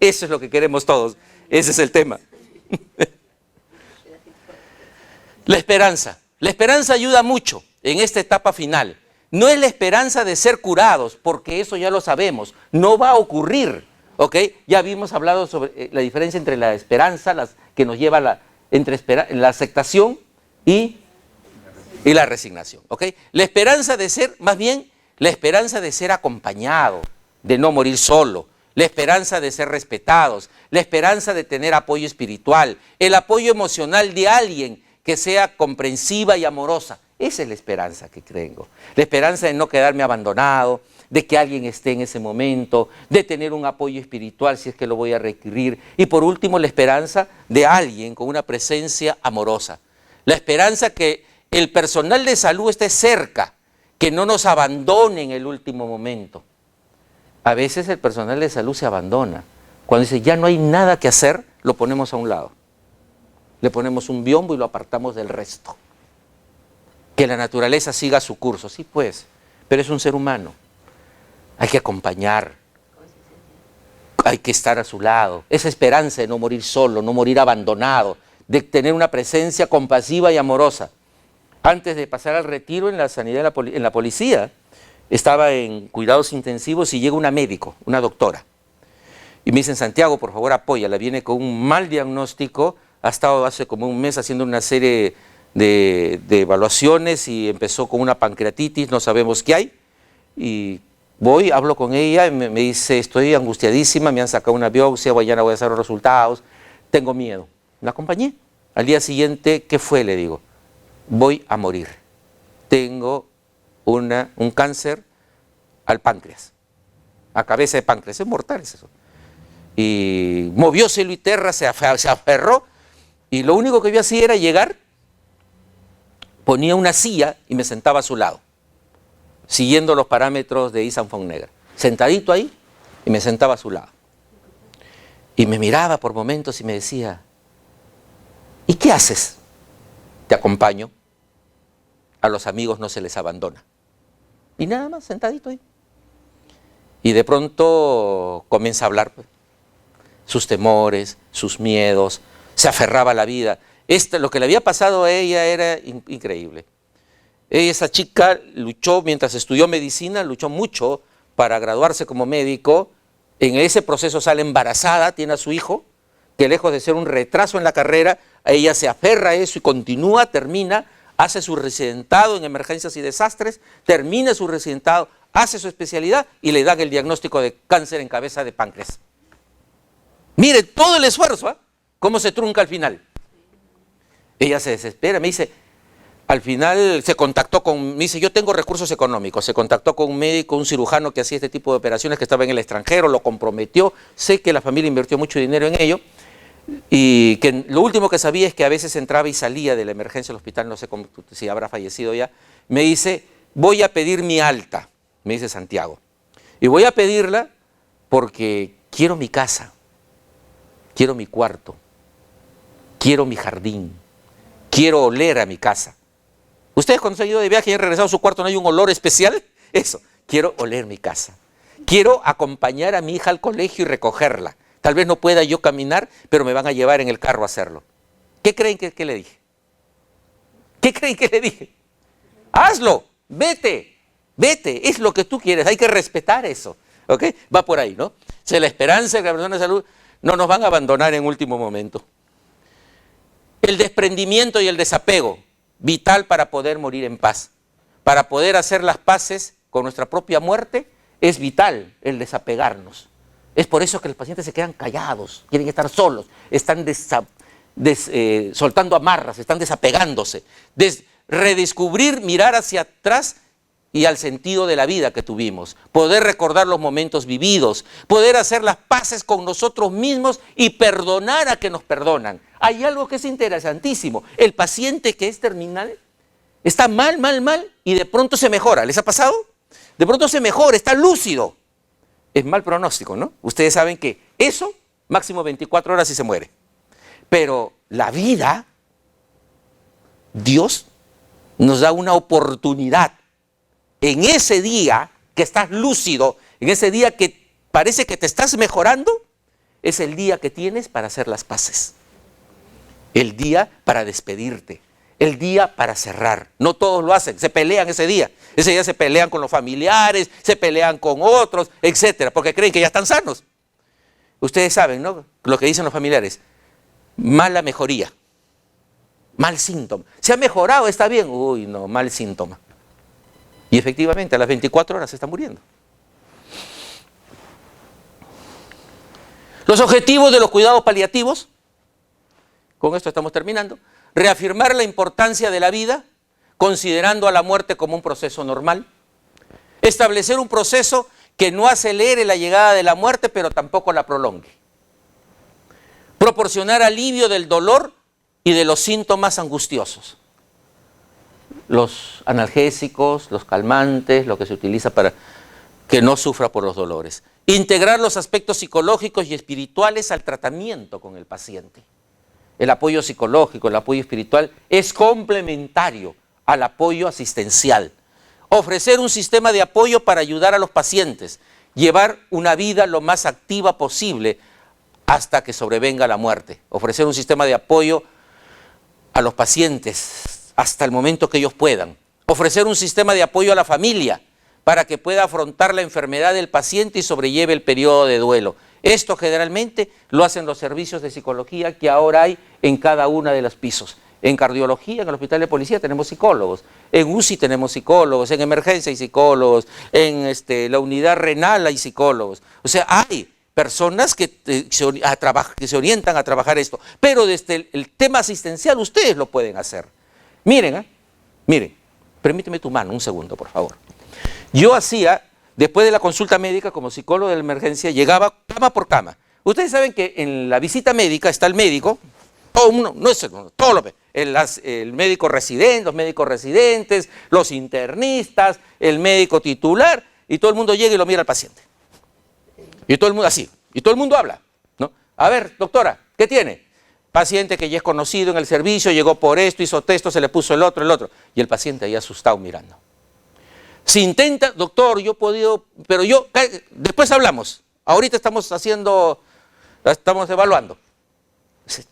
[SPEAKER 1] Eso es lo que queremos todos. Ese es el tema. La esperanza. La esperanza ayuda mucho en esta etapa final. No es la esperanza de ser curados, porque eso ya lo sabemos. No va a ocurrir. ¿Ok? Ya habíamos hablado sobre la diferencia entre la esperanza, que nos lleva entre la aceptación y la resignación. ¿Ok? La esperanza de ser, más bien, la esperanza de ser acompañado, de no morir solo, la esperanza de ser respetados, la esperanza de tener apoyo espiritual, el apoyo emocional de alguien que sea comprensiva y amorosa. Esa es la esperanza que tengo. La esperanza de no quedarme abandonado, de que alguien esté en ese momento, de tener un apoyo espiritual si es que lo voy a requerir. Y por último, la esperanza de alguien con una presencia amorosa. La esperanza que el personal de salud esté cerca, que no nos abandone en el último momento. A veces el personal de salud se abandona. Cuando dice ya no hay nada que hacer, lo ponemos a un lado. Le ponemos un biombo y lo apartamos del resto. Que la naturaleza siga su curso. Sí, pues, pero es un ser humano. Hay que acompañar. Hay que estar a su lado. Esa esperanza de no morir solo, no morir abandonado, de tener una presencia compasiva y amorosa. Antes de pasar al retiro en la sanidad, en la policía, estaba en cuidados intensivos y llega una médico, una doctora. Y me dicen, Santiago, por favor, apóyala. Viene con un mal diagnóstico, ha estado hace como un mes haciendo una serie de evaluaciones y empezó con una pancreatitis, no sabemos qué hay. Y voy, hablo con ella y me dice, estoy angustiadísima, me han sacado una biopsia, mañana voy a hacer los resultados, tengo miedo. La acompañé. Al día siguiente, ¿qué fue? Le digo, voy a morir. Tengo un cáncer al páncreas, a cabeza de páncreas, es mortal es eso. Y movió cielo y tierra, se aferró, y lo único que yo hacía era llegar, ponía una silla y me sentaba a su lado, siguiendo los parámetros de Isan Fonnegra. Sentadito ahí y me sentaba a su lado. Y me miraba por momentos y me decía, ¿y qué haces? Te acompaño. A los amigos no se les abandona. Y nada más, sentadito ahí. Y de pronto comienza a hablar, pues, sus temores, sus miedos, se aferraba a la vida. Lo que le había pasado a ella era increíble. Esa chica luchó, mientras estudió medicina, luchó mucho para graduarse como médico. En ese proceso sale embarazada, tiene a su hijo, que lejos de ser un retraso en la carrera, ella se aferra a eso y continúa, termina, hace su residentado en emergencias y desastres, termina su residentado, hace su especialidad y le dan el diagnóstico de cáncer en cabeza de páncreas. Mire todo el esfuerzo, ¿eh? Cómo se trunca al final. Ella se desespera, me dice, Al final se contactó me dice, yo tengo recursos económicos, se contactó con un médico, un cirujano que hacía este tipo de operaciones, que estaba en el extranjero, lo comprometió, sé que la familia invirtió mucho dinero en ello, y que lo último que sabía es que a veces entraba y salía de la emergencia del hospital, no sé si habrá fallecido ya, me dice, voy a pedir mi alta, me dice Santiago, y voy a pedirla porque quiero mi casa, quiero mi cuarto, quiero mi jardín, quiero oler a mi casa. Ustedes cuando se han ido de viaje y han regresado a su cuarto, ¿no hay un olor especial? Eso, quiero oler mi casa. Quiero acompañar a mi hija al colegio y recogerla. Tal vez no pueda yo caminar, pero me van a llevar en el carro a hacerlo. ¿Qué creen que le dije? ¿Qué creen que le dije? Hazlo, vete, es lo que tú quieres, hay que respetar eso. ¿Ok? Va por ahí, ¿no? O sea, la esperanza de que la persona de salud no nos van a abandonar en último momento. El desprendimiento y el desapego, vital para poder morir en paz. Para poder hacer las paces con nuestra propia muerte, es vital el desapegarnos. Es por eso que los pacientes se quedan callados, quieren estar solos, están soltando amarras, están desapegándose. Redescubrir, mirar hacia atrás y al sentido de la vida que tuvimos, poder recordar los momentos vividos, poder hacer las paces con nosotros mismos y perdonar a que nos perdonan. Hay algo que es interesantísimo, el paciente que es terminal está mal y de pronto se mejora. ¿Les ha pasado? De pronto se mejora, está lúcido. Es mal pronóstico, ¿no? Ustedes saben que eso, máximo 24 horas y se muere. Pero la vida, Dios nos da una oportunidad. En ese día que estás lúcido, en ese día que parece que te estás mejorando, es el día que tienes para hacer las paces. El día para despedirte, el día para cerrar. No todos lo hacen, se pelean ese día se pelean con los familiares, se pelean con otros, etcétera, porque creen que ya están sanos. Ustedes saben, ¿no? Lo que dicen los familiares, mala mejoría, mal síntoma. Se ha mejorado, está bien, uy, no, mal síntoma. Y efectivamente, a las 24 horas se está muriendo. Los objetivos de los cuidados paliativos, con esto estamos terminando, reafirmar la importancia de la vida, considerando a la muerte como un proceso normal, establecer un proceso que no acelere la llegada de la muerte, pero tampoco la prolongue, proporcionar alivio del dolor y de los síntomas angustiosos, los analgésicos, los calmantes, lo que se utiliza para que no sufra por los dolores, integrar los aspectos psicológicos y espirituales al tratamiento con el paciente. El apoyo psicológico, el apoyo espiritual es complementario al apoyo asistencial. Ofrecer un sistema de apoyo para ayudar a los pacientes, llevar una vida lo más activa posible hasta que sobrevenga la muerte. Ofrecer un sistema de apoyo a los pacientes hasta el momento que ellos puedan. Ofrecer un sistema de apoyo a la familia para que pueda afrontar la enfermedad del paciente y sobrelleve el periodo de duelo. Esto generalmente lo hacen los servicios de psicología que ahora hay en cada uno de los pisos. En cardiología, en el hospital de policía tenemos psicólogos, en UCI tenemos psicólogos, en emergencia hay psicólogos, en la unidad renal hay psicólogos. O sea, hay personas que se orientan a trabajar esto, pero desde el tema asistencial ustedes lo pueden hacer. Miren, miren, permíteme tu mano un segundo, por favor. Yo hacía, después de la consulta médica como psicólogo de la emergencia, llegaba cama por cama. Ustedes saben que en la visita médica está el médico, el médico residente, los médicos residentes, los internistas, el médico titular, y todo el mundo llega y lo mira al paciente. Y todo el mundo así, y todo el mundo habla, ¿no? A ver, doctora, ¿qué tiene? Paciente que ya es conocido en el servicio, llegó por esto, hizo esto, se le puso el otro. Y el paciente ahí asustado mirando. Si intenta, doctor, yo he podido, pero después hablamos. Ahorita estamos evaluando.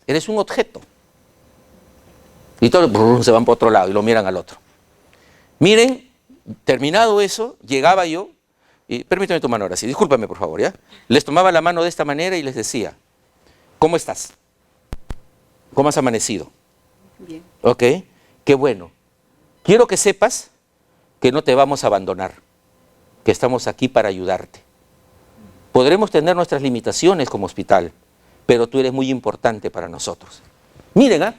[SPEAKER 1] Eres un objeto. Y todos se van por otro lado y lo miran al otro. Miren, terminado eso, llegaba yo, y permítame tu mano ahora sí, discúlpame por favor, ¿ya? Les tomaba la mano de esta manera y les decía, ¿cómo estás? ¿Cómo has amanecido?
[SPEAKER 2] Bien.
[SPEAKER 1] Ok, qué bueno. Quiero que sepas que no te vamos a abandonar, que estamos aquí para ayudarte. Podremos tener nuestras limitaciones como hospital, pero tú eres muy importante para nosotros. Miren,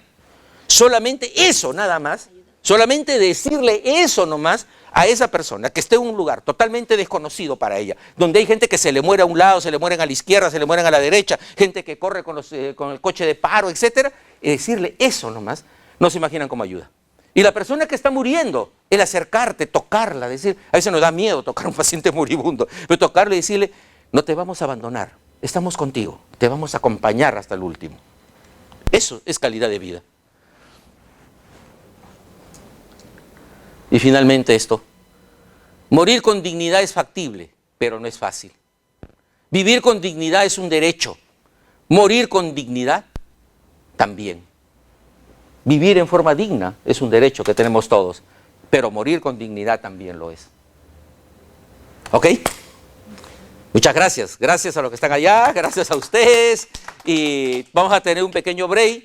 [SPEAKER 1] solamente eso nada más, Solamente decirle eso nomás a esa persona que esté en un lugar totalmente desconocido para ella, donde hay gente que se le muere a un lado, se le mueren a la izquierda, se le mueren a la derecha, gente que corre con el coche de paro, etcétera, y decirle eso nomás, no se imaginan cómo ayuda. Y la persona que está muriendo, el acercarte, tocarla, decir, a veces nos da miedo tocar a un paciente moribundo, pero tocarle y decirle, no te vamos a abandonar, estamos contigo, te vamos a acompañar hasta el último. Eso es calidad de vida. Y finalmente esto, morir con dignidad es factible, pero no es fácil. Vivir con dignidad es un derecho, morir con dignidad también. Vivir en forma digna es un derecho que tenemos todos, pero morir con dignidad también lo es. ¿Ok? Muchas gracias. Gracias a los que están allá, gracias a ustedes. Y vamos a tener un pequeño break.